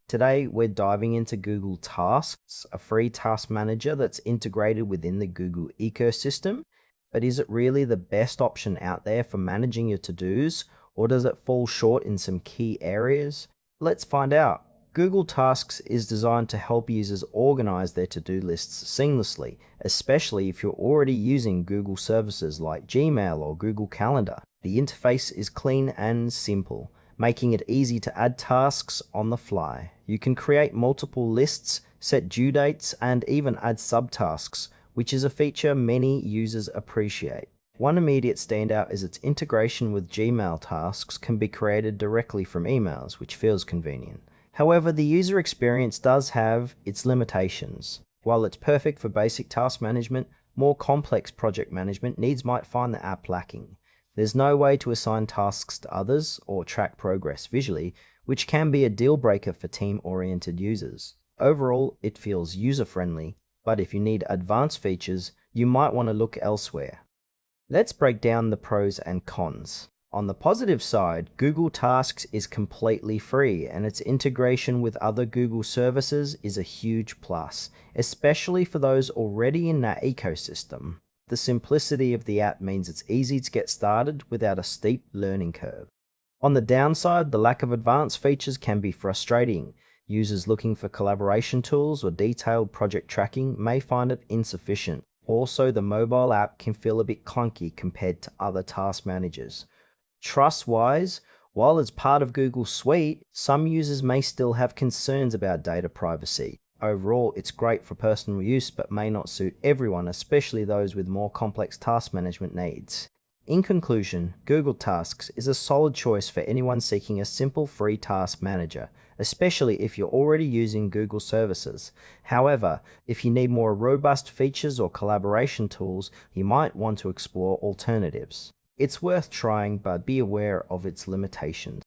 Today, we're diving into Google Tasks, a free task manager that's integrated within the Google ecosystem. But is it really the best option out there for managing your to-dos, or does it fall short in some key areas? Let's find out. Google Tasks is designed to help users organize their to-do lists seamlessly, especially if you're already using Google services like Gmail or Google Calendar. The interface is clean and simple, making it easy to add tasks on the fly. You can create multiple lists, set due dates, and even add subtasks, which is a feature many users appreciate. One immediate standout is its integration with Gmail. Tasks can be created directly from emails, which feels convenient. However, the user experience does have its limitations. While it's perfect for basic task management, more complex project management needs might find the app lacking. There's no way to assign tasks to others or track progress visually, which can be a deal breaker for team-oriented users. Overall, it feels user-friendly, but if you need advanced features, you might want to look elsewhere. Let's break down the pros and cons. On the positive side, Google Tasks is completely free, and its integration with other Google services is a huge plus, especially for those already in that ecosystem. The simplicity of the app means it's easy to get started without a steep learning curve. On the downside, the lack of advanced features can be frustrating. Users looking for collaboration tools or detailed project tracking may find it insufficient. Also, the mobile app can feel a bit clunky compared to other task managers. Trust-wise, while it's part of Google's suite, some users may still have concerns about data privacy. Overall, it's great for personal use but may not suit everyone, especially those with more complex task management needs. In conclusion, Google Tasks is a solid choice for anyone seeking a simple free task manager, especially if you're already using Google services. However, if you need more robust features or collaboration tools, you might want to explore alternatives. It's worth trying, but be aware of its limitations.